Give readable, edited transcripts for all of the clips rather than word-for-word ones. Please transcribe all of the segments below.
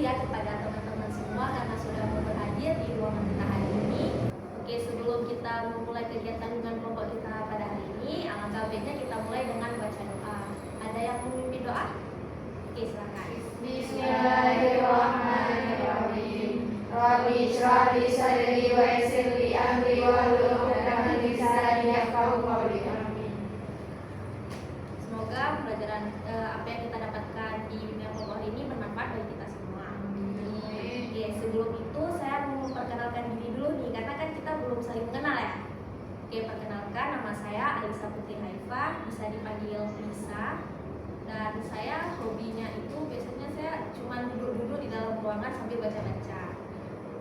ya kepada teman-teman semua karena sudah mau berhadir di ruangan kita hari ini. Oke, sebelum kita memulai kegiatan dengan kelompok kita pada hari ini, alangkah baiknya kita mulai dengan baca doa. Ada yang memimpin doa? Oke, silakan. Bismillahirrahmanirrahim. Rabbi shrah li sadri wa yassir li amri wahlul 'uqdatam min lisani yafqahu qawli. Semoga pelajaran apa yang kita dapatkan di dunia kelompok ini bermanfaat bagi kita semua. Oke, sebelum itu saya mau memperkenalkan diri dulu nih, karena kan kita belum saling mengenal ya. Oke, perkenalkan, nama saya Alisa Putri Haifah, bisa dipanggil Lisa. Dan saya hobinya itu biasanya saya cuma duduk-duduk di dalam ruangan sambil baca-baca.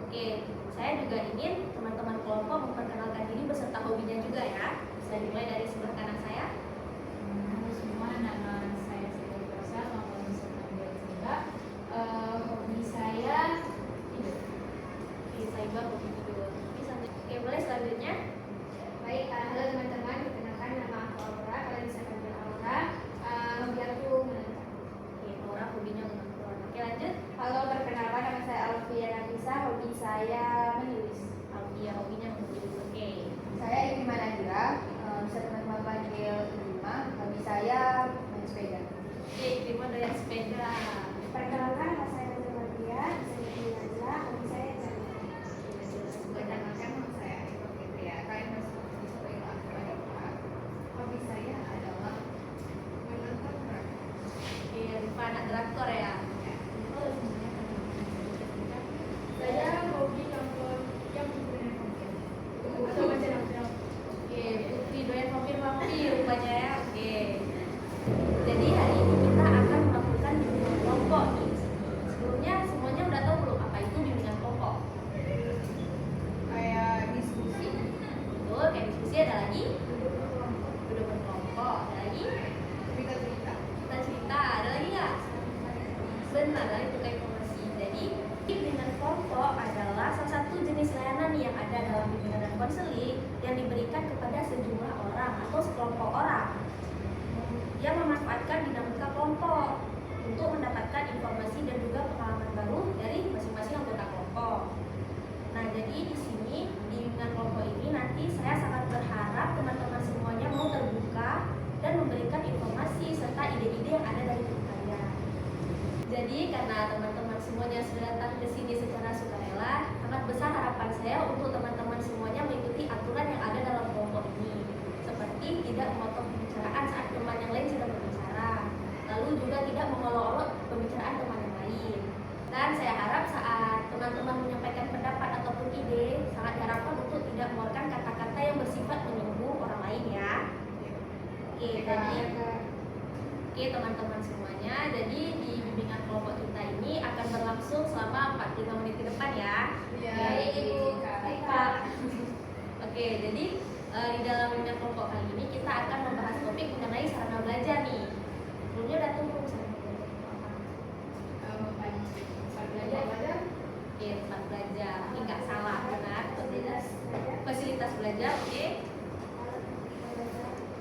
Oke, saya juga ingin teman-teman kelompok memperkenalkan diri beserta hobinya juga ya. Bisa dimulai dari sebelah kanan saya. Halo semua, nama saya Siti Rosa, nama saya juga. Hobi saya tidur. Oke, saya juga hobi tidur. Oke, mulai selanjutnya. Baik, halo teman-teman, perkenalkan nama aku Aura, kalian bisa panggil Aura. Hobi aku menonton. Oke, Laura hobinya menonton. Oke, lanjut. Halo, perkenalkan nama saya Alfia Nafisa, hobi saya menulis. Alfia hobinya menulis. Oke. Saya Irma Nadira, bisa teman-teman panggil Irma, hobi saya main sepeda. Oke, terima dari sepeda. Perkenalkan nama saya Nazar Maria, bisa dipanggil Nazla, hobi saya jalan. Perkenalkan nama saya Eko Fitria. Kalian masih bisa panggil aku Eka. Hobi saya adalah menonton drakor. Oke, Rifa anak drakor ya. Saya hobi nonton yang berhubungan dengan atau baca novel. Oke, Putri doyan vampir-vampir rupanya ya. Oke. Jadi hari ini kita akan melakukan bimbingan kelompok nih. Sebelumnya semuanya udah tahu belum apa itu bimbingan kelompok? Kayak diskusi, Betul, kayak diskusi. Ada lagi? Duduk berkelompok. Ada lagi? cerita-cerita. Kita cerita. Ada lagi nggak? Benar, dari tukar informasi. Jadi bimbingan kelompok adalah salah satu jenis layanan yang ada dalam bimbingan dan konseling yang diberikan kepada sejumlah orang atau sekelompok orang yang memanfaatkan dinamika kelompok untuk mendapatkan informasi dan juga pengalaman baru dari masing-masing anggota kelompok. Nah, jadi di sini di bimbingan kelompok ini nanti saya sangat berharap teman-teman semuanya mau terbuka dan memberikan informasi serta ide-ide yang ada dari kalian. Jadi karena teman-teman semuanya sudah datang ke sini secara sukarela, sangat besar harapan saya untuk teman-teman semuanya mengikuti aturan yang ada dalam kelompok ini. Seperti tidak memotong pembicaraan saat teman yang lain sedang berbicara, lalu juga tidak mengolok-olok pembicaraan teman yang lain. Dan saya harap saat teman-teman menyampaikan pendapat ataupun ide, sangat diharapkan untuk tidak mengeluarkan kata-kata yang bersifat menyinggung orang lain ya. Oke, jadi Oke teman-teman semuanya, jadi di bimbingan kelompok kita ini akan berlangsung selama 45 menit ke depan ya. Iya, Ibu. Kak. Oke, jadi di dalam bimbingan kelompok kali ini kita akan membahas topik mengenai sarana belajar nih. Sebelumnya udah tunggu sarana belajar apa? Oke, tempat belajar. Ini nggak salah, benar. Fasilitas belajar, oke.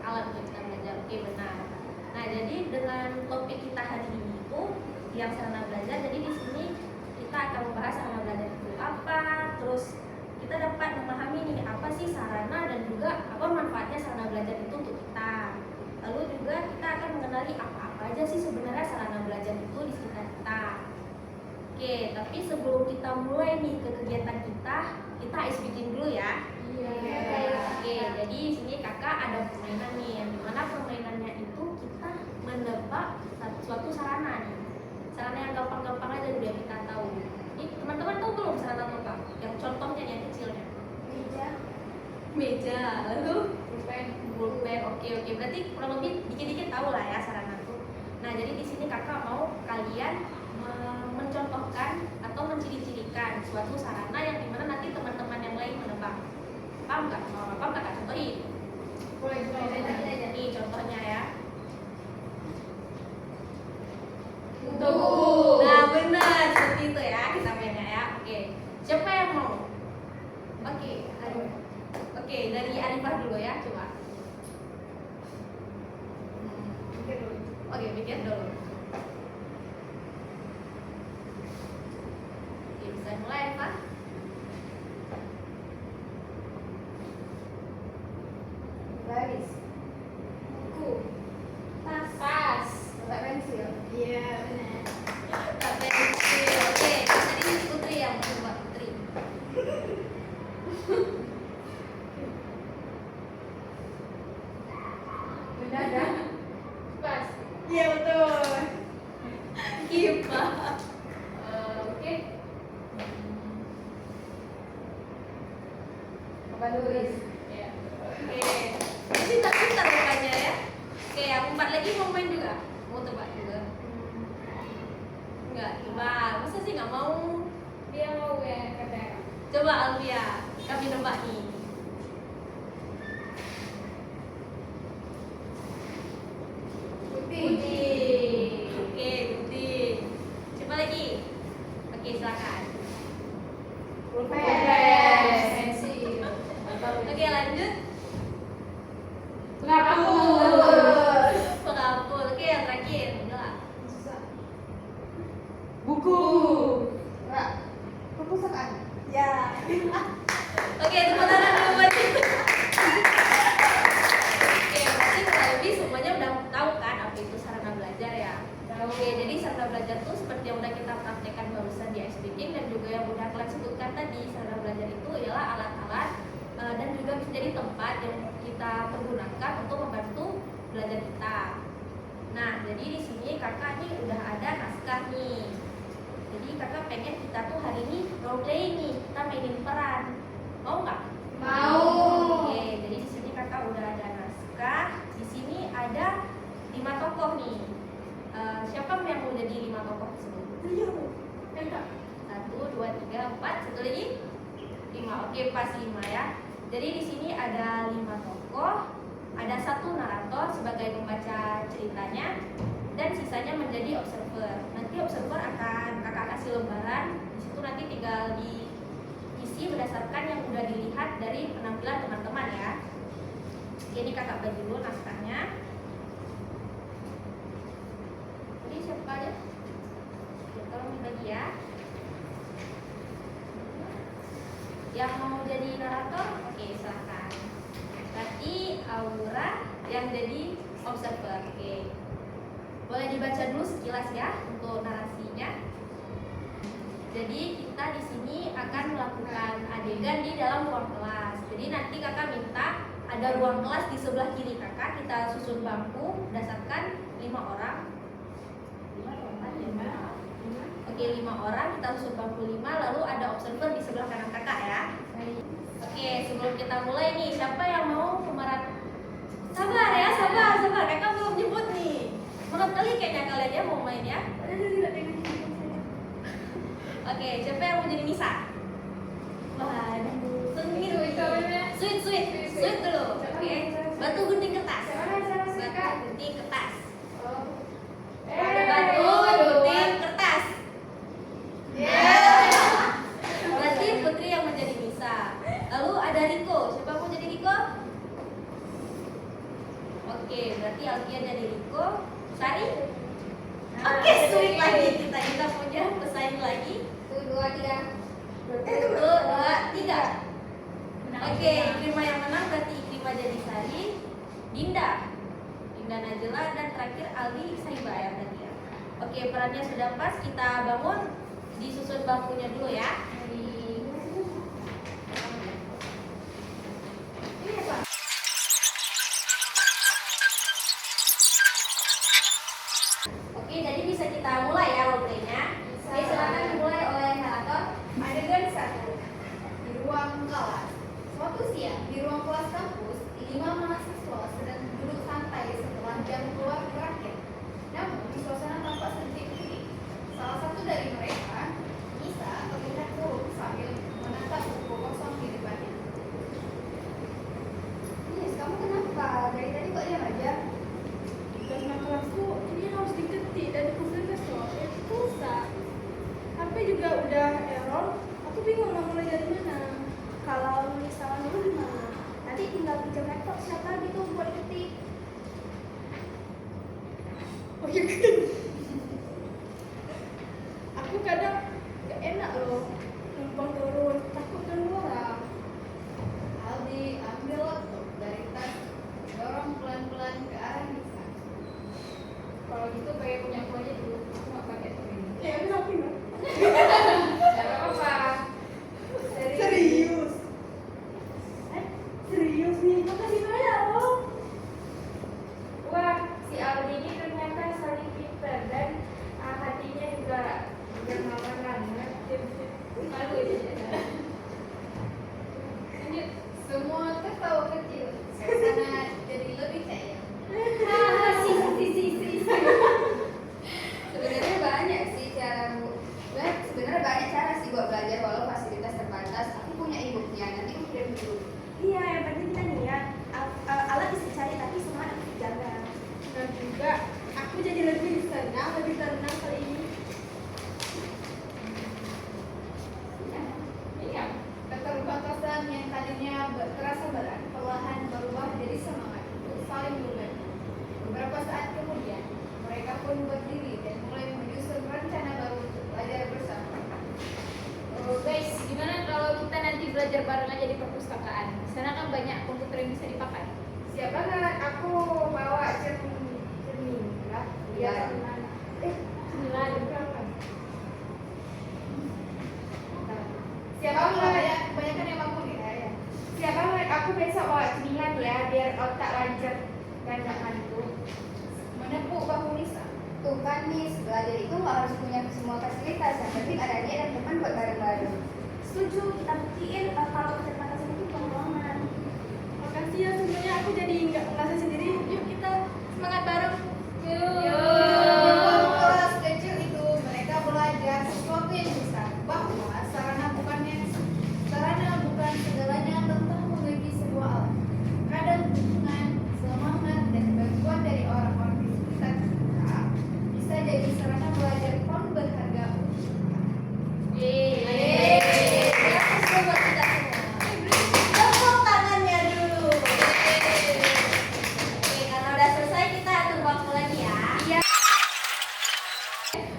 Alat untuk kita belajar, oke benar. Nah, jadi dengan topik kita hari ini itu yang sarana belajar. Jadi di sini kita akan membahas sarana belajar itu apa, terus kita dapat memahami nih apa sih sarana dan juga apa manfaatnya sarana belajar itu untuk kita. Lalu juga kita akan mengenali apa-apa aja sih sebenarnya sarana belajar itu di sekitar kita. Oke, tapi sebelum kita mulai nih ke kegiatan kita ice breaking dulu ya. Oke, jadi di sini kakak ada permainan nih, yang dimana permainannya itu kita menebak suatu sarana nih. Sarana yang gampang-gampang aja udah kita tahu. Ini teman-teman tahu belum sarana apa? Yang contohnya nih, yang kecilnya. Meja, lalu pulpen. Oke, berarti kurang lebih dikit-dikit tahu lah ya sarana itu. Nah, jadi di sini kakak mau kalian mencontohkan atau menciri-cirikan suatu sarana yang dimana nanti teman-teman yang lain menebak. Paham nggak? Kalau paham nggak, contohin. Boleh. Nih contohnya ya. Tuh. Nah benar seperti itu ya kita mainnya ya. Oke, siapa yang mau? Oke, dari Arifah dulu ya, coba. Oke, pikir dulu. mulai, Pak. Garis. Buku. Tas. Kotak pensil. Iya, benar. Oke, tadi Putri yang coba Putri. Benda ada. Pas. Iya, betul. Kipas. Oke. Apa tulis? Ya. Oke. Pintar-pintar rupanya ya. Oke, yang 4 lagi mau main juga? Mau tebak juga? Enggak, Iqbal. Masa sih nggak mau? Dia mau ya katanya. Coba Alvia, kami nebak nih. Putih. Oke, putih. Coba lagi. Oke, silakan. Pulpen. Pensil. Oke, lanjut. Penghapus. Penghapus. Oke, yang terakhir. Udah. Susah. Buku. Enggak. Perpustakaan. Ya. Oke, tepuk tangan dulu buat itu. Oke, berarti kurang lebih semuanya udah tahu kan apa itu sarana belajar ya. Oke, jadi sarana belajar itu seperti yang udah kita praktekkan barusan di speaking dan juga yang udah kalian sebutkan tadi, sarana belajar itu ialah alat-alat dan juga bisa jadi tempat yang kita pergunakan untuk membantu belajar kita. Nah, jadi di sini kakak nih udah ada naskah nih. Jadi kakak pengen kita tuh hari ini role playing nih, kita mainin peran. Mau nggak? Mau. Oke, jadi di sini kakak udah ada naskah. Di sini ada 5 tokoh nih. Siapa yang mau jadi 5 tokoh tersebut? 1, 2, 3, 4. Satu lagi? 5. Oke, pas 5 ya. Jadi di sini ada 5 tokoh. Ada 1 narator sebagai pembaca ceritanya dan sisanya menjadi observer. Nanti observer akan kakak kasih lembaran. Di situ nanti tinggal diisi berdasarkan yang udah dilihat dari penampilan teman-teman ya. Jadi kakak bagi dulu naskahnya. Jadi siapa aja? Ya, tolong dibagi ya. Yang mau jadi narator, oke silahkan. Berarti Aura yang jadi observer, oke. Boleh dibaca dulu sekilas ya untuk narasinya. Jadi kita di sini akan melakukan adegan di dalam ruang kelas. Jadi nanti kakak minta ada ruang kelas di sebelah kiri kakak. Kita susun bangku berdasarkan 5 orang. 5 atau 4 ya? Oke, 5 orang kita susun bangku 5. Lalu ada observer di sebelah kanan kakak ya. Oke, sebelum kita mulai nih, siapa yang mau pemeran? Sabar ya, sabar. Kakak belum nyebut nih. Menurut kali kayaknya kalian ya mau main ya. Oke, siapa yang mau jadi Nisa? Waduh, sengit nih. Sweet dulu. Oke, batu gunting kertas. Batu gunting kertas. Batu gunting kertas. Berarti Putri yang menjadi Nisa. Lalu ada Riko. Siapa mau jadi Riko? Oke, berarti Alkia jadi Riko. Sari? Oke, sweet lagi. Kita punya pesaing lagi. 1, 2, 3. 1, 2, 3. Oke, Ikrima yang menang berarti Ikrima jadi Sari. Dinda Najela dan terakhir Ali Saiba ya tadi ya. Oke, perannya sudah pas, kita bangun. Disusun bangkunya dulu ya. Oke, jadi bisa kita mulai ya role-playnya. Oke, silakan dimulai oleh narator. Adegan 1. Di ruang kelas. Suatu siang di ruang kelas kampus, 5 mahasiswa sedang duduk santai setelah jam keluar berakhir. Namun, suasana tampak sedikit hening. Salah satu dari mereka, Nisa, terlihat murung sambil menatap buku kosong di depannya. Nis, kamu kenapa? Dari tadi kok diam aja? Karena kelasku ini harus diketik dan dikumpulkan soal pulsa. HP juga udah error, aku bingung mau mulai dari mana. Kalau nulis salah dulu gimana? Nanti tinggal pinjam laptop siapa gitu buat ketik. Oh iya kan? Aku kadang gak enak loh numpang turun, takut kan orang. Aldi ambil laptop dari tas, dorong pelan-pelan ke arah Nisa. Kalau gitu pakai punya aku aja dulu. Aku nggak pakai tuh ini. Ya udah aku nggak. Gak apa-apa. Serius? Serius nih? Makasih banyak loh. Wah, si Aldi ini ternyata saling pintar dan hatinya juga dermawan banget. Malu aja. Lanjut. Semua tertawa kecil, suasana jadi lebih cair. Sebenarnya banyak sih sebenarnya banyak cara sih buat belajar walau fasilitas terbatas. Aku punya e-booknya, nanti aku kirim dulu. Iya, yang penting kita niat. Alat bisa cari tapi semangat harus dijaga. Dan juga aku jadi lebih senang, lebih tenang kali ini. Iya. Keterbatasan yang tadinya terasa berat perlahan berubah jadi semangat untuk saling berbagi. Beberapa saat kemudian, mereka pun berdiri dan mulai menyusun rencana baru untuk belajar bersama. Oh, guys, gimana kalau kita nanti belajar bareng aja di perpustakaan? Di sana kan banyak komputer yang bisa dipakai. Siapa nggak? Aku bawa cermin lah. Iya. Gimana? Sembilan. Berapa? Siapa mulai? Kebanyakan yang bangun ya. Siapa aku besok bawa cemilan ya biar otak lancar dan nggak ngantuk. Menepuk bahu Nisa. Tuh kan Nis, belajar itu nggak harus punya semua fasilitas, yang penting ada niat dan teman buat bareng-bareng. Setuju, kita buktiin kalau keterbatasan itu peluangan. Makasih ya semuanya, aku jadi nggak merasa sendiri. Yuk kita semangat bareng. Di ruang kelas kecil itu mereka belajar sesuatu yang besar, bahwa sarana bukan segalanya tentang memiliki sebuah alat. Kadang dukungan, semangat, dan bantuan dari orang-orang di sekitar kita bisa jadi sarana belajar paling berharga untuk kita. Yeay. Aku buat kita semua. Tepuk tangannya dulu. Oke, karena udah selesai kita atur waktu lagi ya. Iya.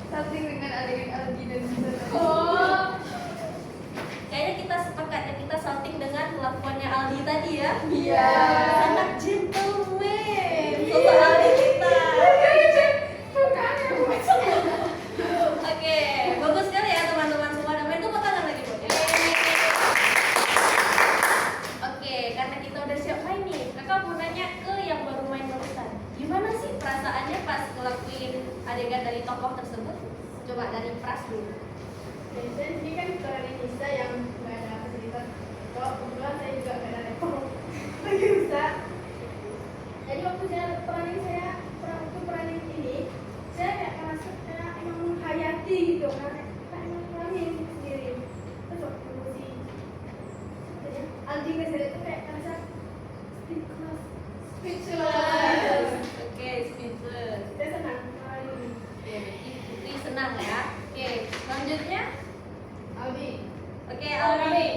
Salting dengan adegan Aldi dan Nisa tadi. Oh. Kayaknya kita sepakat ya, kita salting dengan kelakuannya Aldi tadi ya. Iya. Sangat gentleman. Sosok Aldi kita. Oke, bagus sekali ya teman-teman semua. Namanya itu tangan lagi buat ya. Oke, karena kita udah siap main nih, kakak mau nanya ke yang baru main barusan. Gimana sih perasaannya pas ngelakuin adegan dari tokoh tersebut? Coba dari Pras dulu. Dan ini kan dari Nisa yang nggak ada fasilitas. Kalau kebetulan saya juga nggak ada laptop. Lagi rusak. Jadi waktu peranin ini, saya kayak merasa kayak emang menghayati gitu kan. Kayak emang ngalamin sendiri. Terus waktu si Aldi ngeser itu kayak merasa speechless. Oke, speechless. Saya senang kali ini. Oke, berarti Putri senang ya. Oke, selanjutnya. Aldi. Oke, Aldi.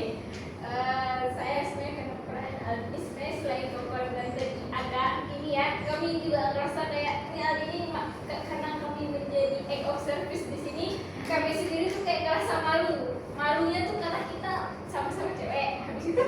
Saya sebenarnya karena peran Aldi sebenarnya selain kekeluargaan jadi agak ini ya, kami juga ngerasa kayak ini Aldi ini karena kami menjadi act of service di sini, kami sendiri tuh kayak ngerasa malunya tuh karena kita sama-sama cewek, habis itu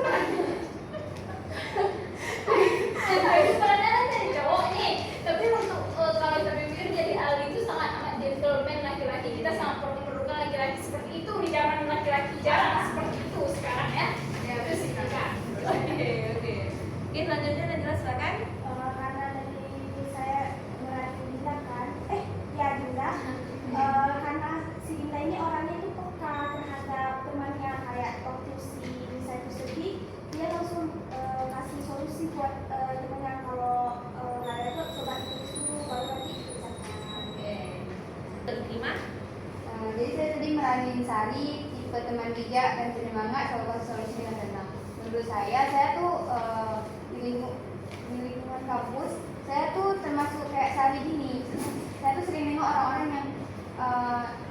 habis perannya dari cowok nih, tapi untuk kalau kita pikir jadi Aldi itu sangat amat gentleman laki-laki, kita sangat memerlukan laki-laki seperti itu di zaman laki-laki jarang seperti itu sekarang ya. Itu sih kakak. Oke, selanjutnya Najla silakan. Karena dari saya merhatiin Dinda kan, Dinda, karena si Dinda ini orangnya itu peka terhadap temannya, kayak waktu si Nisa itu sedih, dia langsung kasih solusi buat temannya kalau nggak ada itu coba ditulis dulu baru nanti diucapkan. Terima. Jadi saya tadi meranin Sari, tipe teman bijak dan penyemangat, selalu kasih solusi dengan tenang. Menurut saya tuh di lingkungan kampus, saya tuh termasuk kayak Sari gini. Saya tuh sering nengok orang-orang yang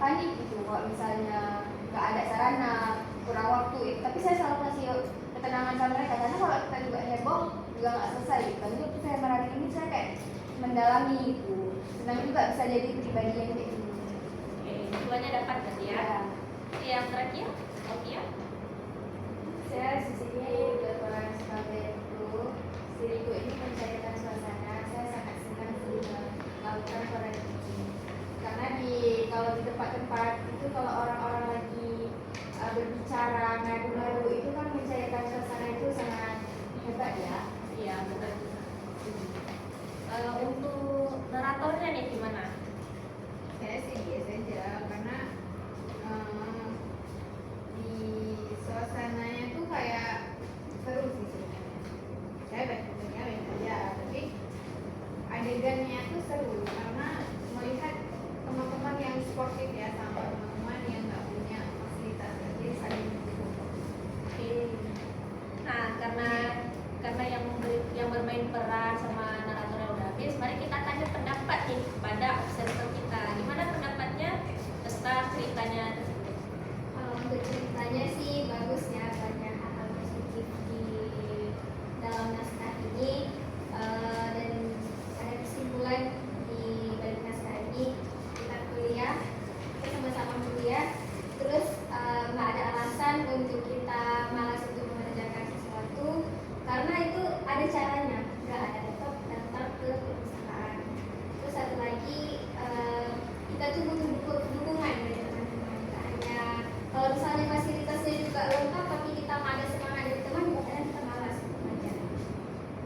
panik gitu, kalau misalnya nggak ada sarana, kurang waktu. Tapi saya selalu kasih ketenangan sama mereka, karena kalau kita juga heboh juga nggak selesai. Gitu. Jadi waktu saya meranin ini saya kayak mendalami gitu. Senang juga bisa jadi pribadi yang kayak gini. Oke, keduanya dapat berarti ya. Oke, yang terakhir, Oke. benar. Untuk naratornya nih gimana? Saya sih biasa aja karena di suasananya tuh kayak seru sih sebenarnya. Saya baca-bacanya biasa aja, tapi adegannya tuh seru karena melihat teman-teman yang sportif ya sama teman-teman yang nggak punya fasilitas, jadi saling mendukung. Oke. Nah, karena yang bermain peran sama naratornya udah habis, mari kita tanya pendapat nih kepada observer kita. Gimana pendapatnya tentang ceritanya tersebut? Kalau untuk ceritanya sih bagus ya, banyak hal-hal positif di dalam naskah ini. Dan ada kesimpulan di balik naskah ini, kita kuliah, kita sama-sama kuliah, terus nggak ada alasan untuk kita malas untuk mengerjakan sesuatu karena itu ada caranya, nggak ada laptop daftar ke perpustakaan. Terus satu lagi, kita tuh butuh dukungan dari teman-teman, nggak hanya kalau misalnya fasilitasnya juga lengkap tapi kita nggak ada semangat dari teman, kadang kita malas untuk belajar.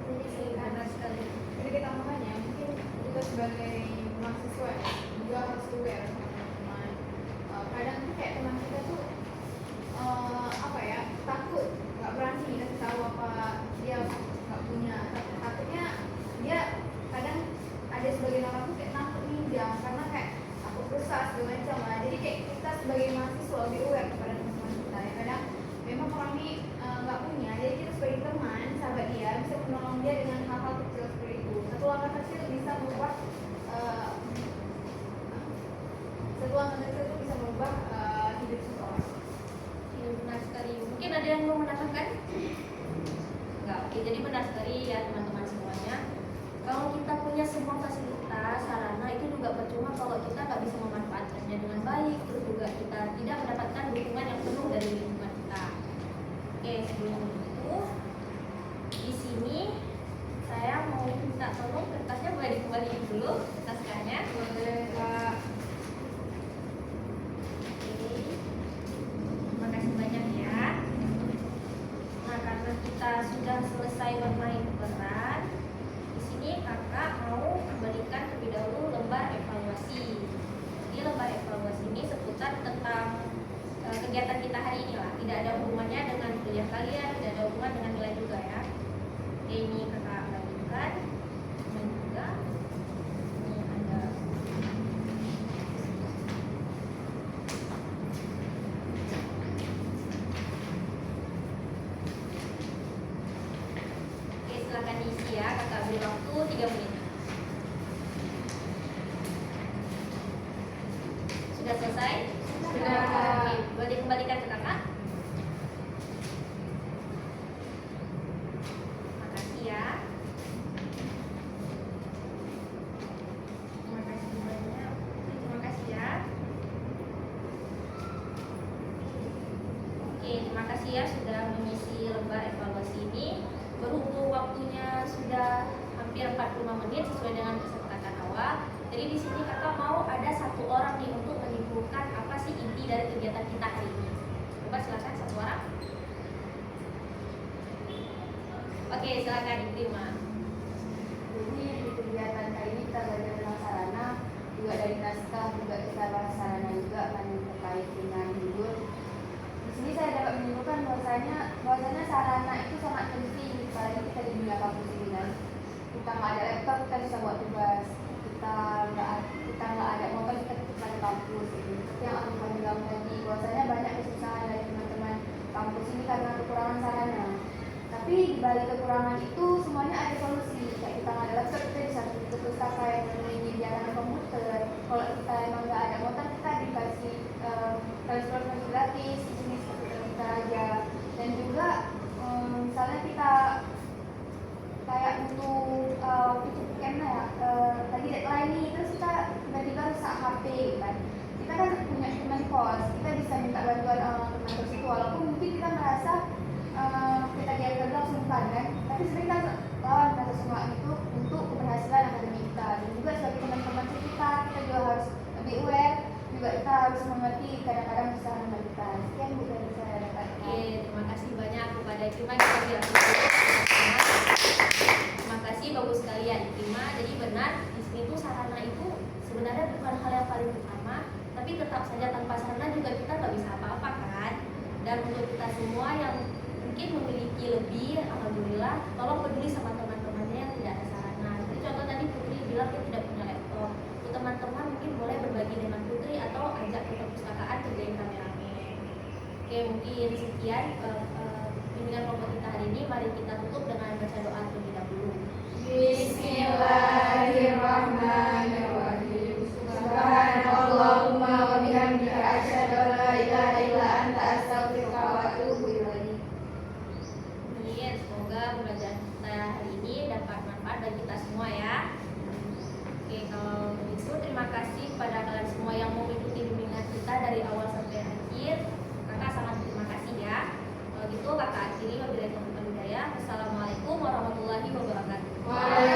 Jadi sehingga Benar sekali. Jadi kita makanya mungkin kita sebagai mahasiswa ya, juga harus aware sama teman-teman. Kadang tuh kayak teman kita tuh apa ya, takut, nggak berani kasih tahu apa dia nggak punya. Takutnya dia kadang ada sebagian orang tuh kayak takut minjam karena kayak takut rusak segala macam lah. Jadi kayak kita sebagai mahasiswa lebih aware kepada teman-teman kita ya. Kadang memang orang ini nggak punya, jadi kita sebagai teman, sahabat dia bisa menolong dia dengan hal-hal kecil seperti itu. Satu langkah kecil bisa merubah hidup seseorang. Iya, benar sekali. Mungkin ada yang mau menambahkan? Enggak. Oke, jadi benar sekali ya teman-teman semuanya. Kalau kita punya semua fasilitas, sarana itu juga percuma kalau kita nggak bisa memanfaatkannya dengan baik, terus juga kita tidak mendapatkan dukungan yang penuh dari lingkungan kita. Oke, sebelum itu di sini saya mau minta tolong kertasnya boleh dikembalikan dulu naskahnya. Boleh Kak. Terima kasih banyak ya. Nah, karena kita sudah selesai bermain peran, di sini kakak mau kembalikan terlebih dahulu lembar evaluasi. Jadi lembar evaluasi ini seputar tentang kegiatan kita hari ini lah. Tidak ada hubungannya dengan kuliah kalian, tidak ada hubungan dengan nilai juga ya. Oke, ini kakak lanjutkan. Dan juga ini ada Oke, silakan diisi ya. Kakak beri waktu 3 menit. Sudah selesai? Sudah. Oke, boleh dikembalikan ke kakak. Makasih ya. Terima kasih banyak. Terima kasih ya. Oke, terima kasih ya sudah mengisi lembar evaluasi ini. Berhubung waktunya sudah hampir 45 menit sesuai dengan kesepakatan awal. Jadi di sini kakak mau ada satu orang nih untuk menyimpulkan apa sih inti dari kegiatan kita hari ini. Coba silakan satu orang. Oke, silakan diterima. Jadi di kegiatan kali ini kita belajar tentang sarana, juga dari naskah juga kita bahas sarana juga kan terkait dengan hidup. Di sini saya dapat menyimpulkan bahwasanya sarana itu sangat penting, apalagi kita di dunia kampus ini kan. Kita nggak ada laptop, kita bisa buat tugas. Kita nggak ada motor, kita tetap ada kampus. Seperti yang aku bilang tadi, bahwasanya banyak kesusahan dari teman-teman kampus ini karena kekurangan sarana. Tapi di balik kekurangan itu semuanya ada solusi. Kayak kita nggak ada laptop, kita bisa pergi ke pustaka yang menyediakan komputer. Kalau kita emang nggak ada motor, kita dikasih transportasi gratis, jenis komputer kita aja. Dan juga misalnya kita kayak untuk itu kemana ya, tadi deadline nih, terus kita tiba-tiba rusak HP kan. Kita kan punya teman kos, kita bisa minta bantuan teman kos itu, walaupun mungkin kita merasa kita gagal langsung kan, tapi sebenarnya kita lawan rasa semangat itu untuk keberhasilan akademik kita. Dan juga sebagai teman-teman kita juga harus lebih aware, juga kita harus mengerti kadang-kadang kesusahan kita. Sekian Bu dari saya dapatkan. Oke, terima kasih banyak kepada Cuma kita ibadah bukan hal yang paling utama, tapi tetap saja tanpa sarana juga kita nggak bisa apa-apa kan. Dan untuk kita semua yang mungkin memiliki lebih, alhamdulillah, tolong peduli sama teman-temannya yang tidak ada sarana. Jadi contoh tadi Putri bilang dia tidak punya laptop. Untuk teman-teman mungkin boleh berbagi dengan Putri atau ajak ke perpustakaan kerjain rame-rame. Oke, mungkin sekian bimbingan kelompok kita hari ini. Mari kita tutup dengan baca doa terlebih dahulu. Bismillahirrahmanirrahim. Subhanallahumma wa bihamdika asyhadu an la ilaha illa anta astaghfiruka wa atubu ilaik. Amin. Semoga pembelajaran kita hari ini dapat manfaat bagi kita semua ya. Oke, kalau begitu terima kasih kepada kalian semua yang mau mengikuti bimbingan kita dari awal sampai akhir. Kakak sangat terima kasih ya. Kalau gitu kakak akhiri wabillahi taufiq wal hidayah. Wassalamualaikum warahmatullahi wabarakatuh. Waalaikumsalam.